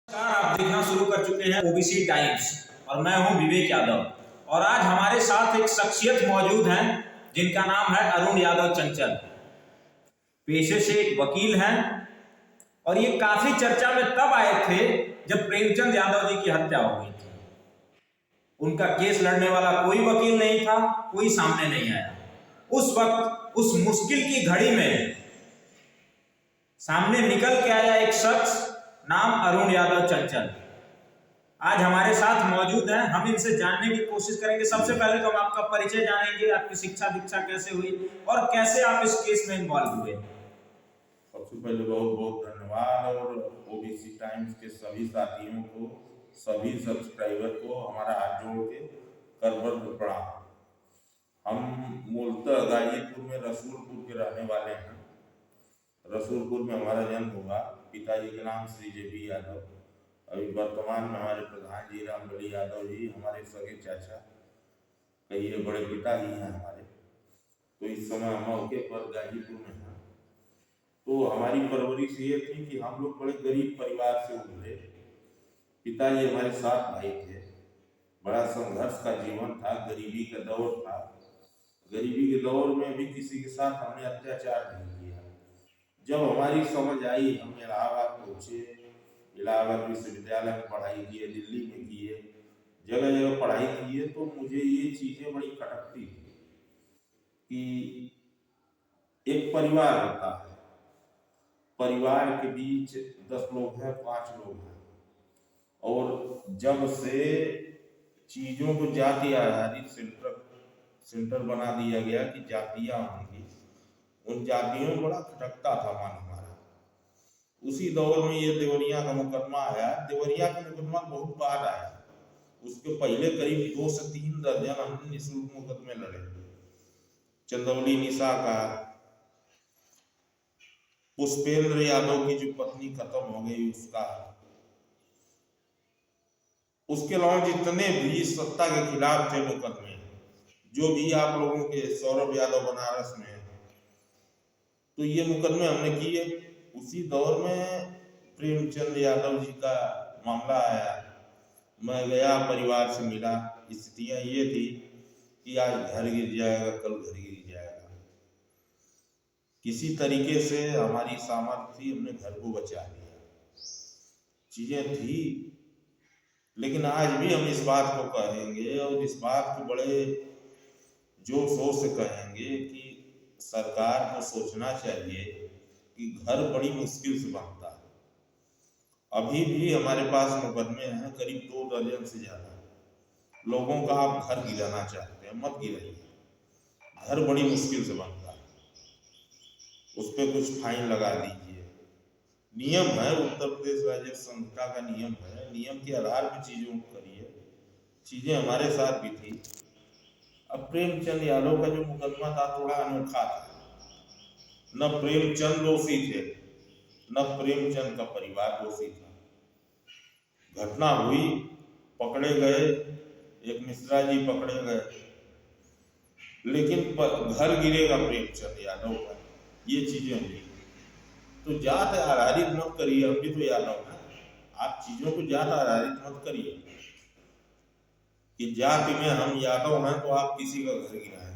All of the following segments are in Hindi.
नमस्कार, आप देखना शुरू कर चुके हैं ओबीसी टाइम्स और मैं हूं विवेक यादव। और आज हमारे साथ एक शख्सियत मौजूद हैं जिनका नाम है अरुण यादव चंचल। पेशे से एक वकील हैं और ये काफी चर्चा में तब आए थे जब प्रेमचंद यादव जी की हत्या हो गई थी। उनका केस लड़ने वाला कोई वकील नहीं था, कोई सामने नहीं आया। उस वक्त उस मुश्किल की घड़ी में सामने निकल के आया एक शख्स, नाम अरुण यादव चंचल। आज हमारे साथ मौजूद हैं। हम इनसे जानने की कोशिश करेंगे। सबसे पहले तो हम आपका परिचय जानेंगे, आपकी शिक्षा दीक्षा कैसे हुई और कैसे आप इस केस में इन्वॉल्व हुए। सबसे पहले बहुत बहुत धन्यवाद और ओबीसी टाइम्स के सभी साथियों को, सभी सब्सक्राइबर को हमारा हाथ जोड़ के करबद्ध प्रणाम। हम मूलतः गाजीपुर में रसूलपुर के रहने वाले हैं। रसूलपुर में हमारा जन्म हुआ। पिताजी के नाम श्री जेबी यादव। अभी वर्तमान में हमारे प्रधान जी रामबली यादव जी हमारे सगे चाचा, कहिए बड़े पिता ही हैं हमारे। तो इस समय हम मौके पर गाजीपुर में हैं। तो हमारी परवरिश ये थी कि हम लोग बड़े गरीब परिवार से उभरे। पिताजी हमारे 7 भाई थे। बड़ा संघर्ष का जीवन था, गरीबी का दौर था। गरीबी के दौर में भी किसी के साथ हमने अत्याचार नहीं किया। जब हमारी समझ आई, हम इलाहाबाद पहुंचे, इलाहाबाद विश्वविद्यालय में पढ़ाई किए, दिल्ली में किए, जगह जगह पढ़ाई किए, तो मुझे ये चीज़ें बड़ी खटकती थी कि एक परिवार होता है, परिवार के बीच 10 लोग हैं, 5 लोग हैं, और जब से चीज़ों को जाति आधारित सेंटर बना दिया गया कि जातियाँ होंगी, उन जातियों में बड़ा खटकता था मन हमारा। उसी दौर में ये देवरिया का मुकदमा आया। देवरिया का मुकदमा बहुत बाद आया। उसके पहले करीब 2 से 3 दर्जन हमने निःशुल्क मुकदमे लड़े। चंदौली निशा का, पुष्पेंद्र यादव की जो पत्नी खत्म हो गई उसका, उसके अलावा जितने भी सत्ता के खिलाफ थे मुकदमे, जो भी आप लोगों के सौरभ यादव बनारस में, तो ये मुकदमे हमने किए। उसी दौर में प्रेमचंद यादव जी का मामला आया। मैं गया, परिवार से मिला। स्थितियाँ ये थी कि आज घर गिर जाएगा, कल घर गिर जाएगा। किसी तरीके से हमारी सामर्थ्य थी, हमने घर को बचा लिया। चीजें थी, लेकिन आज भी हम इस बात को कहेंगे और इस बात को बड़े जोर शोर से कहेंगे कि सरकार को सोचना चाहिए कि घर बड़ी मुश्किल से बनता है। अभी भी हमारे पास मुकदमे हैं, करीब 2 दर्जन से ज्यादा लोगों का आप घर गिराना चाहते हैं, मत गिराइए। घर बड़ी मुश्किल से बनता है, उस पर कुछ फाइन लगा दीजिए। नियम है, उत्तर प्रदेश राज्य संहिता का नियम है, नियम के आधार पर चीजों को करिए। चीजें हमारे साथ भी थी। अब प्रेमचंद यादव का जो मुकदमा था थोड़ा अनोखा था। न प्रेमचंद दोषी थे, न प्रेमचंद का परिवार दोषी था। घटना हुई, पकड़े गए, एक मिश्रा जी पकड़े गए, लेकिन घर गिरेगा प्रेमचंद यादव का, ये चीजें हुई। तो जात आधारित मत करिए। हम भी तो यादव हैं। आप चीजों को जात आधारित मत करिए कि जाति में हम यादव हैं तो आप किसी का घर गिराएंगे।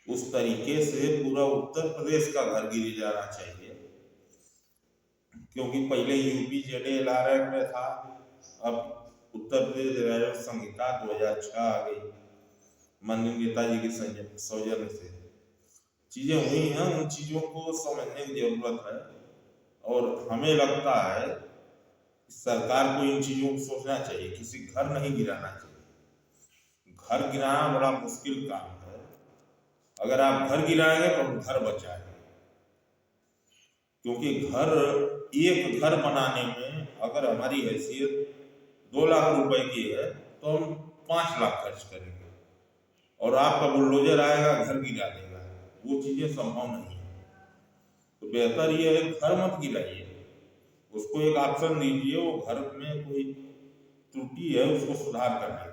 उस तरीके से पूरा उत्तर प्रदेश का घर गिर जाना चाहिए, क्योंकि पहले यूपी ZLRF में था, अब उत्तर प्रदेश राज्य संहिता 2006 आ गई। माननीय नेताजी के सौजन्य से चीजें हुई हैं। उन चीजों को समझने की जरूरत है और हमें लगता है सरकार को इन चीजों को सोचना चाहिए। किसी घर नहीं गिराना चाहिए। घर गिराना बड़ा मुश्किल काम है। अगर आप घर गिराएंगे तो हम घर बचाएंगे, क्योंकि एक घर बनाने में अगर हमारी हैसियत 2 लाख रुपए की है तो हम 5 लाख खर्च करेंगे, और आपका बुलडोजर आएगा घर गिरा देगा। वो चीजें संभव नहीं है। तो बेहतर ये है, घर मत गिराइए, उसको एक ऑप्शन दीजिए। वो घर में कोई त्रुटि है, उसको सुधार करने का।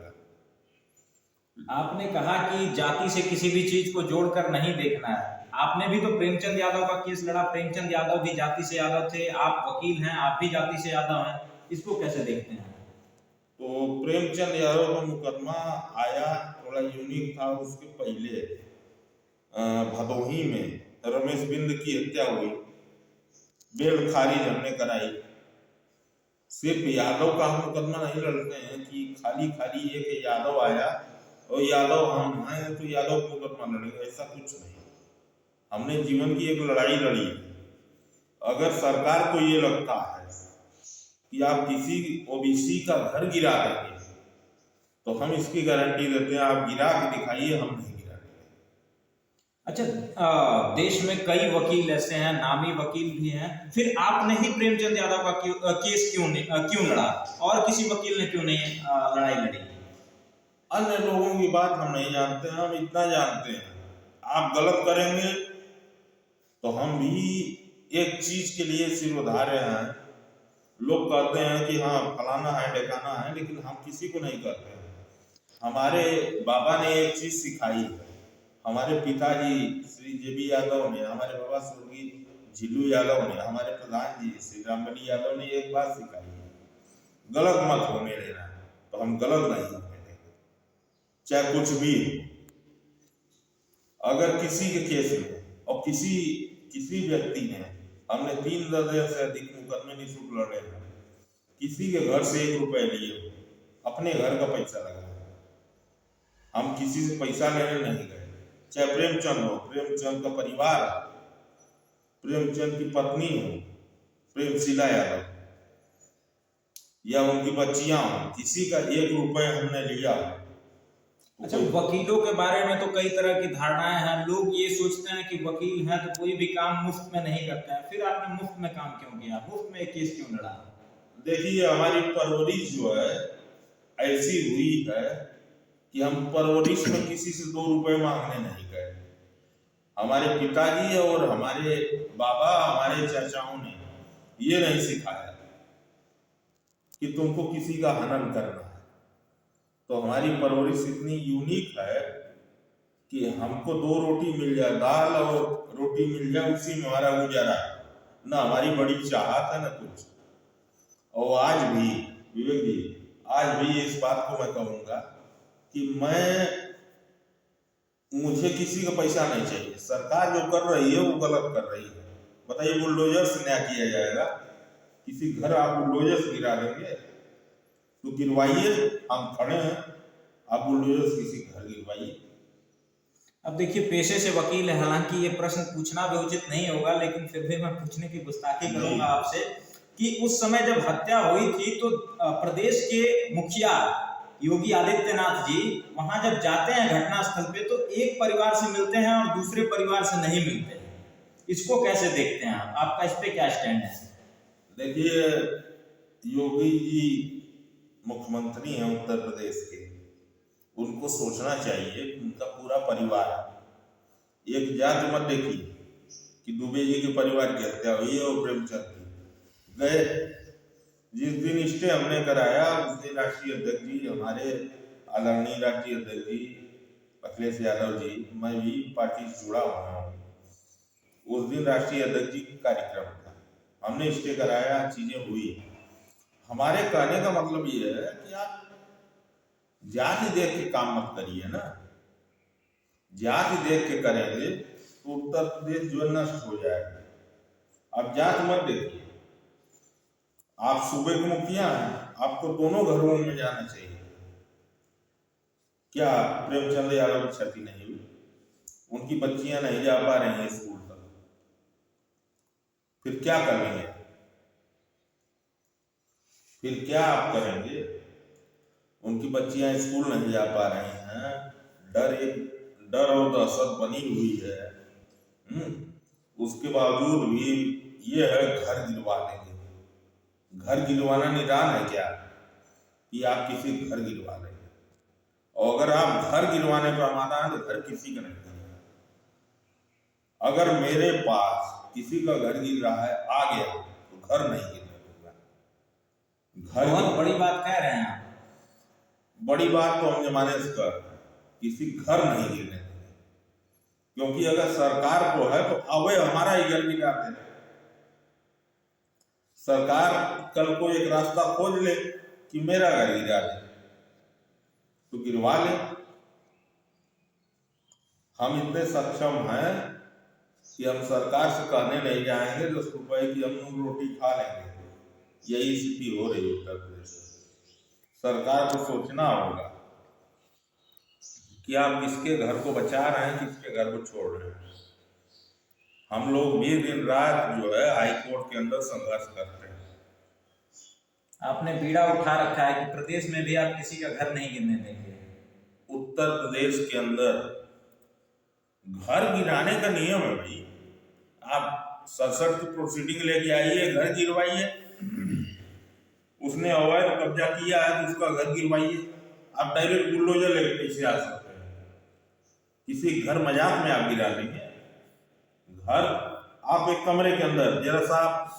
आपने कहा कि जाति से किसी भी चीज को जोड़कर नहीं देखना है। आपने भी तो प्रेमचंद यादव का केस लड़ा, प्रेमचंद यादव भी जाति से यादव थे, आप वकील हैं, आप भी जाति से यादव हैं, इसको कैसे देखते हैं? तो प्रेमचंद यादव का मुकदमा आया थोड़ा यूनिक था। उसके पहले भदोही में रमेश बिंद की हत्या हुई, बेल खारिज हमने कराई। सिर्फ यादव का हम मुकदमा नहीं लड़ते हैं कि खाली खाली एक यादव आया और यादव हम हैं तो यादव का मुकदमा लड़ेंगे, ऐसा कुछ नहीं। हमने जीवन की एक लड़ाई लड़ी। अगर सरकार को ये लगता है कि आप किसी ओबीसी का घर गिरा देंगे तो हम इसकी गारंटी देते हैं, आप गिरा के दिखाइए, हम नहीं गिरा देंगे। अच्छा, देश में कई वकील ऐसे हैं, नामी वकील भी हैं, फिर आपने ही प्रेमचंद यादव का केस क्यों लड़ा और किसी वकील ने क्यों नहीं लड़ाई लड़ी? अन्य लोगों की बात हम नहीं जानते हैं, हम इतना जानते हैं आप गलत करेंगे तो हम भी एक चीज के लिए सिरोधार्य हैं। लोग कहते हैं कि हाँ फलाना है ढेकाना है, लेकिन हम किसी को नहीं कहते हैं। हमारे बाबा ने एक चीज सिखाई है, हमारे पिताजी श्री जेबी यादव ने, हमारे बाबा स्वर्गीय झिल्लू यादव ने, हमारे प्रधान जी श्री रामबली यादव ने एक बात सिखाई है, गलत मत होने देना। तो हम गलत नहीं होने देंगे, चाहे कुछ भी। अगर किसी के केस में और किसी व्यक्ति ने, हमने 3 दर्जन से अधिक मुकदमे निःशुल्क लड़े हैं, किसी के घर से 1 रुपए लिए, अपने घर का पैसा लगा, हम किसी से पैसा लेने नहीं गए। चाहे प्रेमचंद हो, प्रेमचंद का परिवार, प्रेमचंद की पत्नी हो प्रेमशिला यादव, या उनकी बच्चियां हो, किसी का 1 रुपए हमने लिया। अच्छा, वकीलों के बारे में तो कई तरह की धारणाएं हैं, लोग ये सोचते हैं कि वकील हैं तो कोई भी काम मुफ्त में नहीं करते हैं, फिर आपने मुफ्त में काम क्यों किया, मुफ्त में केस क्यों लड़ा? देखिए, हमारी परवरिश जो है ऐसी हुई है कि हम परवरिश में किसी से 2 रुपए मांगने नहीं गए। हमारे पिताजी और हमारे बाबा, हमारे चाचाओं ने ये नहीं सिखाया कि तुमको किसी का हनन करना है। तो हमारी परवरिश इतनी यूनिक है कि हमको 2 रोटी मिल जाए, दाल और रोटी मिल जाए, उसी में हमारा गुजारा है। ना हमारी बड़ी चाहत है ना कुछ। और आज भी विवेक जी, आज भी इस बात को मैं कहूँगा कि मुझे किसी का पैसा नहीं चाहिए। सरकार जो कर रही है वो गलत कर रही है। बताइए, बुलडोजर से न्याय किया जाएगा? किसी घर आप बुलडोजर से गिरा देंगे तो गिरवाइए, हम खड़े हैं, आप बुलडोजर से किसी घर गिरवाइए। अब देखिए, पेशे से वकील है, हालांकि ये प्रश्न पूछना भी उचित नहीं होगा, लेकिन फिर भी मैं पूछने की गुस्ताखी करूंगा आपसे कि उस समय जब हत्या हुई थी तो प्रदेश के मुखिया योगी आदित्यनाथ जी वहां जब जाते हैं घटनास्थल पे तो एक परिवार से मिलते हैं और दूसरे परिवार से नहीं मिलते हैं। इसको कैसे देखते हैं आप? आपका इस पे क्या स्टैंड है? देखिए, योगी जी मुख्यमंत्री हैं उत्तर प्रदेश के, उनको सोचना चाहिए कि उनका पूरा परिवार, एक जाति मत देखिए कि दुबे जी के परिवार की हत्या हुई है और प्रेमचंद की गए। जिस दिन स्टे हमने कराया उस दिन राष्ट्रीय अध्यक्ष जी, हमारे आदरणीय राष्ट्रीय अध्यक्ष जी अखिलेश यादव जी, मैं भी पार्टी से जुड़ा हुआ हूँ, उस दिन राष्ट्रीय अध्यक्ष जी का कार्यक्रम था, हमने स्टे कराया, चीजें हुई। हमारे कहने का मतलब ये है कि आप जाति देख के काम मत करिए ना। जाति देख के करेंगे तो उत्तर प्रदेश जो नष्ट हो जाएगा। अब जात मत देखिए। आप सूबे के मुखिया हैं, आपको दोनों घरों में जाना चाहिए। क्या प्रेमचंद यादव की क्षति नहीं हुई? उनकी बच्चियां नहीं जा पा रही हैं स्कूल तक, फिर क्या करेंगे? फिर क्या आप करेंगे? उनकी बच्चियां स्कूल नहीं जा पा रही हैं, डर और दहशत बनी हुई है। उसके बावजूद भी ये है घर गिरवा देंगे। घर गिरवाना निदान है क्या कि आप किसी घर गिरवा लेंगे? और अगर आप घर गिरवाने पर आमादा है तो घर किसी का नहीं गिरेगा। अगर मेरे पास किसी का घर गिर रहा है आ गया तो घर नहीं गिरने दूंगा। घर बहुत बड़ी बात कह रहे हैं आप। बड़ी बात तो हम जमाने से कर, किसी घर नहीं गिरने देंगे, क्योंकि अगर सरकार को है तो अवे हमारा ही घर गिरा दे। सरकार कल को एक रास्ता खोज ले कि मेरा घर गिरा दे तो गिरवा ले। हम इतने सक्षम हैं कि हम सरकार से कहने नहीं जाएंगे 10 रुपए की हम लोग रोटी खा लेंगे। यही स्थिति हो रही है उत्तर प्रदेश में। सरकार को सोचना होगा कि आप किसके घर को बचा रहे हैं, किसके घर को छोड़ रहे हैं। हम लोग भी दिन रात जो है हाई कोर्ट के अंदर संघर्ष करते हैं। आपने बीड़ा उठा रखा है कि प्रदेश में भी आप किसी का घर नहीं गिरने देंगे। उत्तर प्रदेश के अंदर घर गिराने का नियम है भाई। आप 67 की प्रोसीडिंग लेके आइए, घर गिरवाइए। उसने अवैध कब्जा किया है तो उसका घर गिरवाइए। आप डायरेक्ट बुलडोजर लेके कैसे आ सकते हैं? किसी घर मजाक में आप गिरा लेंगे घर। आप एक कमरे के अंदर जरा सा आप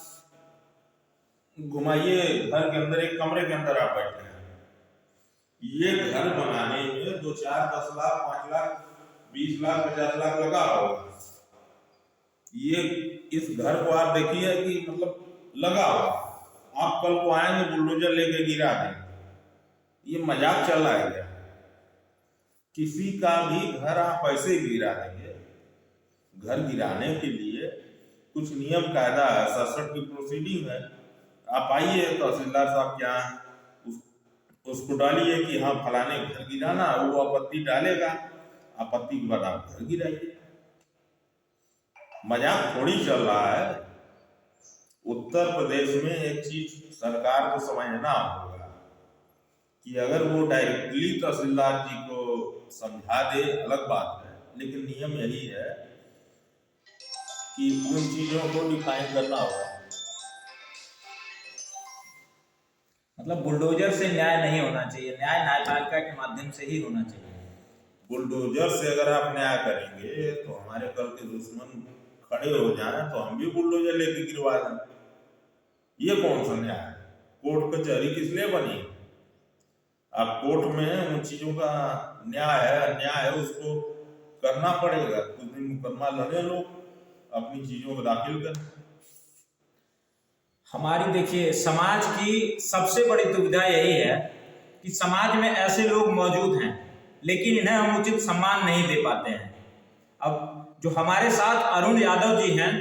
घुमाइए, घर के अंदर एक कमरे के अंदर आप बैठे हैं। ये घर बनाने में 2, 4, 10 लाख, 5 लाख, 20 लाख, 50 लाख लगा होगा। ये इस घर को आप देखिए कि मतलब लगा होगा। आप कल को आएंगे बुलडोजर लेके गिरा देंगे। ये मजाक चल रहा है क्या? किसी का भी घर आप ऐसे गिरा देंगे? घर गिराने के लिए कुछ नियम कायदा है। 67 की प्रोसीडिंग है। आप आइए तहसीलदार साहब के यहाँ, उसको डालिए कि हाँ फलाने घर गिराना, वो आपत्ति डालेगा। आपत्ति के बाद आप घर गिराइए। मजाक थोड़ी चल रहा है। उत्तर प्रदेश में एक चीज सरकार को समझना होगा कि अगर वो डायरेक्टली तहसीलदार जी को समझा दे अलग बात है, लेकिन नियम यही है कि उन चीजों को डिफाइन करना होगा। मतलब बुलडोजर से न्याय नहीं होना चाहिए, न्याय न्यायपालिका के माध्यम से ही होना चाहिए। बुलडोजर से अगर आप न्याय करेंगे तो हमारे कल के दुश्मन खड़े हो जाएं तो हम भी बुलडोजर लेके गिरवा दें। ये कौन सा न्याय है? कोर्ट कचहरी किस लिए बनी? आप कोर्ट में उन चीजों का न्याय है अन्याय है उसको करना पड़ेगा। कुछ दिन मुकदमा लड़े, लोग अपनी चीजों को दाखिल करें। हमारी देखिए समाज की सबसे बड़ी दुविधा यही है कि समाज में ऐसे लोग मौजूद हैं लेकिन इन्हें हम उचित सम्मान नहीं दे पाते हैं। अब जो हमारे साथ अरुण यादव जी हैं,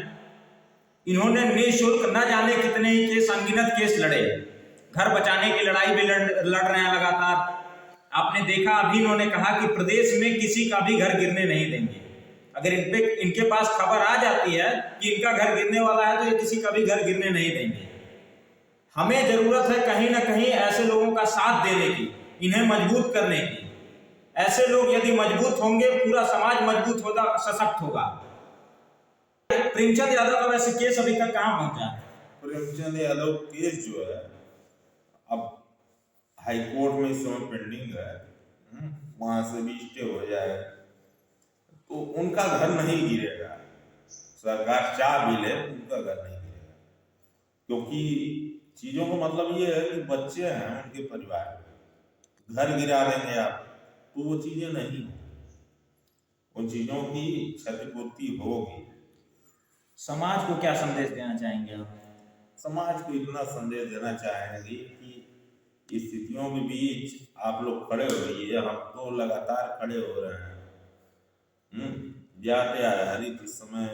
इन्होंने निःशुल्क न जाने कितने ही केस, अनगिनत केस लड़े। घर बचाने की लड़ाई भी लड़ रहे हैं लगातार। आपने देखा अभी इन्होंने कहा कि प्रदेश में किसी का भी घर गिरने नहीं देंगे। अगर इनके पास खबर आ जाती है कि इनका घर गिरने वाला है तो ये किसी का भी घर गिरने नहीं देंगे। हमें जरूरत है कहीं ना कहीं ऐसे लोगों का साथ देने की, इन्हें मजबूत करने की। ऐसे लोग यदि मजबूत होंगे पूरा समाज मजबूत होगा, सशक्त होगा। प्रेमचंद यादव का वैसे केस अभी तक कहां पहुंचा है? प्रेमचंद यादव केस जो है अब हाई कोर्ट में इस समय पेंडिंग है। वहां से भी स्टे हो जाए तो उनका घर नहीं गिरेगा। सरकार चाह भी ले उनका घर नहीं गिरेगा, क्योंकि चीजों का मतलब ये है कि बच्चे हैं उनके परिवार में, घर गिरा देंगे आप तो वो चीजें नहीं, उन चीजों की क्षतिपूर्ति होगी। समाज को क्या संदेश देना चाहेंगे आप? समाज को इतना संदेश देना चाहेंगे कि स्थितियों के बीच आप लोग खड़े होइए। हम तो लगातार खड़े हो रहे हैं। जाते आधारित इस समय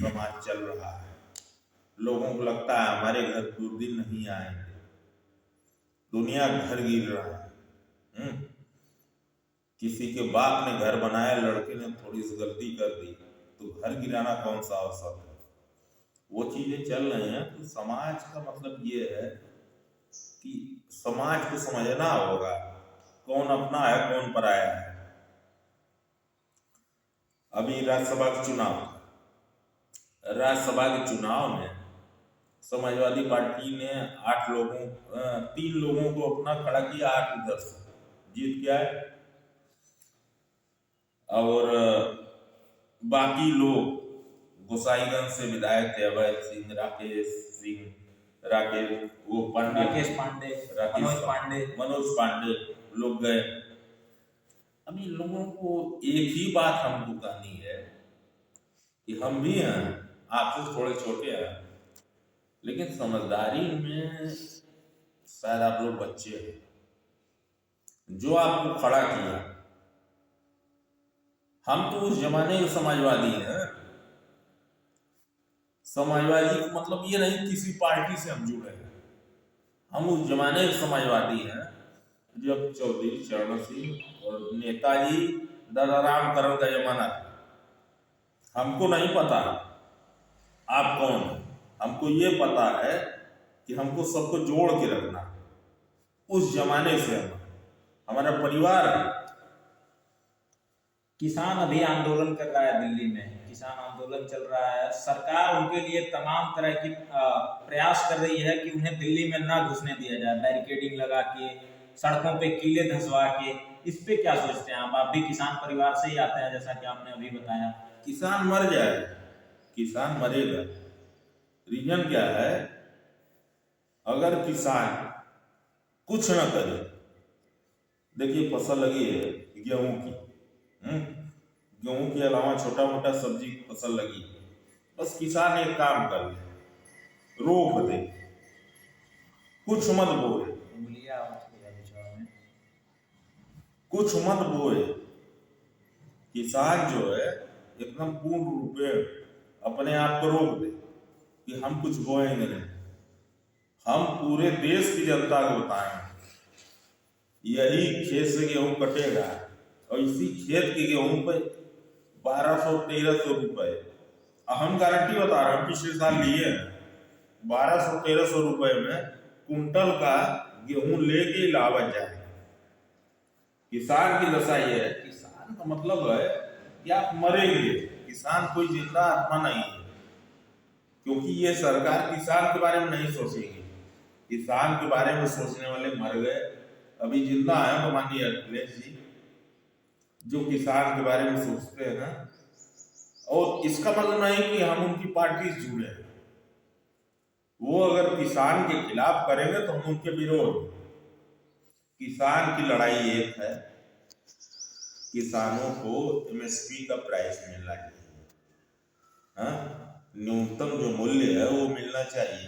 समाज चल रहा है। लोगों को लगता है हमारे घर दुर्दिन नहीं आएंगे। दुनिया घर गिर रहा है। किसी के बाप ने घर बनाया, लड़के ने थोड़ी सी गलती कर दी तो घर गिराना कौन सा अवसर है? वो चीजें चल रही हैं। तो समाज का मतलब ये है कि समाज को समझना होगा कौन अपना है कौन पराया है। अभी राज्यसभा के चुनाव में समाजवादी पार्टी ने 3 लोगों को अपना खड़ा किया, 8 उधर से जीत गया है। और बाकी लोग गोसाईगंज से विधायक थे अवैध सिंह, मनोज पांडे लोग गए। अब इन लोगों को एक ही बात हमको कहनी है कि हम भी हैं, आपसे थोड़े छोटे हैं, लेकिन समझदारी में शायद आप लोग बच्चे हैं। जो आपको खड़ा किया, हम तो उस जमाने के समाजवादी हैं। समाजवादी का मतलब ये नहीं किसी पार्टी से हम जुड़े हैं, हम उस जमाने के समाजवादी हैं जब चौधरी चरण सिंह और नेताजी दलाराम करण का जमाना था। हमको नहीं पता आप कौन है, हमको ये पता है कि हमको सबको जोड़ के रखना। उस जमाने से हमारा परिवार है। किसान अभी आंदोलन कर रहा है दिल्ली में, किसान आंदोलन चल रहा है। सरकार उनके लिए तमाम तरह की प्रयास कर रही है कि उन्हें दिल्ली में ना घुसने दिया जाए, बैरिकेडिंग लगा के, सड़कों पे कीले धंसवा के। इस पे क्या सोचते हैं आप भी किसान परिवार से ही आते हैं, जैसा कि आपने अभी बताया। किसान मर जाए, किसान मरेगा। रीजन क्या है? अगर किसान कुछ ना करे, देखिए फसल लगी है गेहूं की, गेहूं के अलावा छोटा मोटा सब्जी फसल लगी, बस किसान एक काम कर ले, रोक दे, कुछ मत बोए, कुछ मत बोए। किसान जो है एकदम पूर्ण रूप में अपने आप को रोक दे कि हम कुछ बोएंगे नहीं। हम पूरे देश की जनता को बताएंगे यही खेत से गेहूं कटेगा और इसी खेत के गेहूं पे 1200-1300 रुपए, हम गारंटी बता रहे हैं, पिछले साल लिए 1200-1300 रुपए में कुंटल का गेहूं लेके इलाहाबाद जाए। किसान की दशा ये है, किसान का मतलब है कि आप मरेंगे। किसान कोई जिंदा आत्मा नहीं है, क्योंकि ये सरकार किसान के बारे में नहीं सोचेगी। किसान के बारे में सोचने वाले मर गए, अभी जिंदा है तो माननीय अखिलेश जी, जो किसान के बारे में सोचते हैं। और इसका मतलब नहीं कि हम उनकी पार्टी से जुड़े हैं। वो अगर किसान के खिलाफ करेंगे तो हम उनके विरोध। किसान की लड़ाई एक है, किसानों को एमएसपी का प्राइस मिलना चाहिए, न्यूनतम जो मूल्य है वो मिलना चाहिए।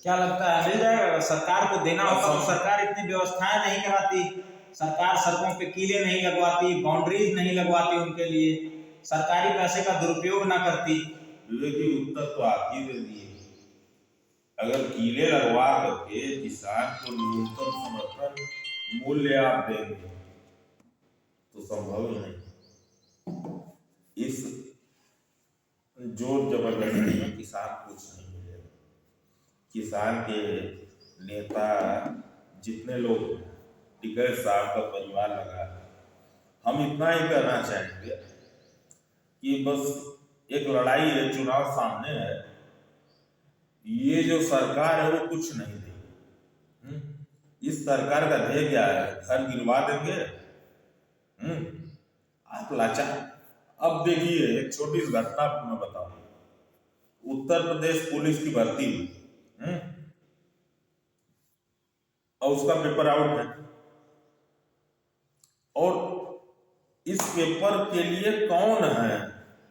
क्या लगता है मिल जाएगा? सरकार को देना होगा तो सरकार इतनी व्यवस्थाएं नहीं कराती, सरकार सड़कों पे कीले नहीं लगवाती, बाउंड्रीज नहीं लगवाती उनके लिए, सरकारी पैसे का दुरुपयोग ना करती। विवेक जी, उत्तर तो आप ही दे दिए। अगर कीले लगवा करके किसान को न्यूनतम समर्थन मूल्य आप देंगे तो संभव ही नहीं। इस जोर जबरदस्ती में किसान कुछ नहीं मिलेगा। किसान के नेता जितने लोग, टिकैत साहब का परिवार लगा, हम इतना ही कहना चाहेंगे कि बस एक लड़ाई है, चुनाव सामने है, ये जो सरकार है वो कुछ नहीं देगी। इस सरकार का ध्येय क्या है? घर गिरवा देंगे। आप लाचार। अब देखिए एक छोटी सी घटना मैं बताऊं, उत्तर प्रदेश पुलिस की भर्ती हुई, और उसका पेपर आउट है, और इस पेपर के लिए कौन है,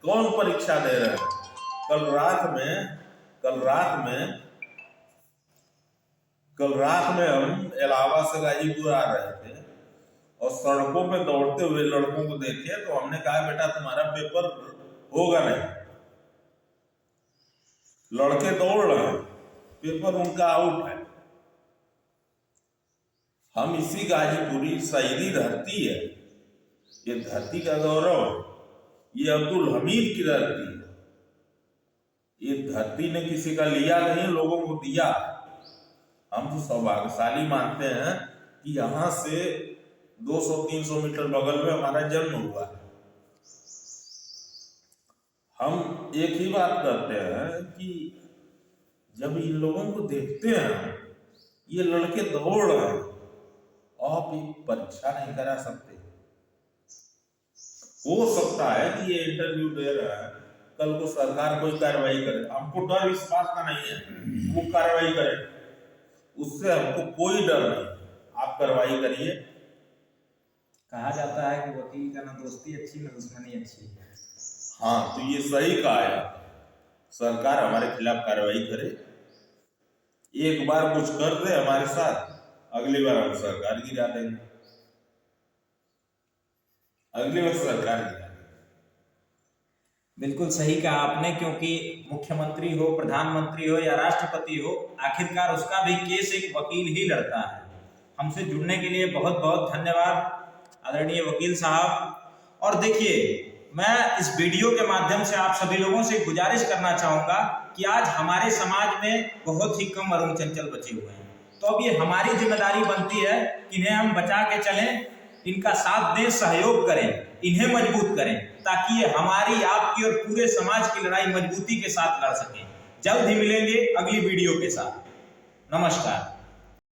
कौन परीक्षा दे रहे हैं? कल रात में हम इलाहाबाद से गाजीपुर आ रहे थे और सड़कों पे दौड़ते हुए लड़कों को देखे तो हमने कहा बेटा तुम्हारा पेपर होगा नहीं। लड़के दौड़ रहे हैं, पेपर उनका आउट है। हम इसी गाजीपुरी शहीदी धरती है, ये धरती का गौरव है, ये अब्दुल हमीद की धरती है। ये धरती ने किसी का लिया नहीं, लोगों को दिया। हम तो सौभाग्यशाली मानते हैं कि यहां से 200-300 मीटर बगल में हमारा जन्म हुआ है। हम एक ही बात करते हैं कि जब इन लोगों को देखते हैं, ये लड़के दौड़ रहे हैं, आप एक परीक्षा नहीं करा सकते। हो सकता है कि ये इंटरव्यू दे रहा है, कल को सरकार कोई कार्रवाई करे, हमको डर इस बात का नहीं है, वो कार्रवाई करे, उससे हमको कोई डर नहीं। आप कार्रवाई करिए। कहा जाता है कि वकील का ना दोस्ती अच्छी ना दुश्मनी अच्छी। हाँ, तो ये सही कहा यार, सरकार हमारे खिलाफ कार्रवाई करे। एक बार कुछ कर दे हमारे साथ, अगली बार हम सरकार गिरा देंगे, अगली बार सरकार गिरा देंगे। बिल्कुल सही कहा आपने, क्योंकि मुख्यमंत्री हो, प्रधानमंत्री हो या राष्ट्रपति हो, आखिरकार उसका भी केस एक वकील ही लड़ता है। हमसे जुड़ने के लिए बहुत बहुत धन्यवाद आदरणीय वकील साहब। और देखिए, मैं इस वीडियो के माध्यम से आप सभी लोगों से गुजारिश करना चाहूंगा कि आज हमारे समाज में बहुत ही कम अरुण चंचल बचे हुए हैं, तो अब ये हमारी जिम्मेदारी बनती है कि इन्हें हम बचा के चलें, इनका साथ दें, सहयोग करें, इन्हें मजबूत करें, ताकि ये हमारी, आपकी और पूरे समाज की लड़ाई मजबूती के साथ लड़ सकें। जल्द ही मिलेंगे अगली वीडियो के साथ। नमस्कार।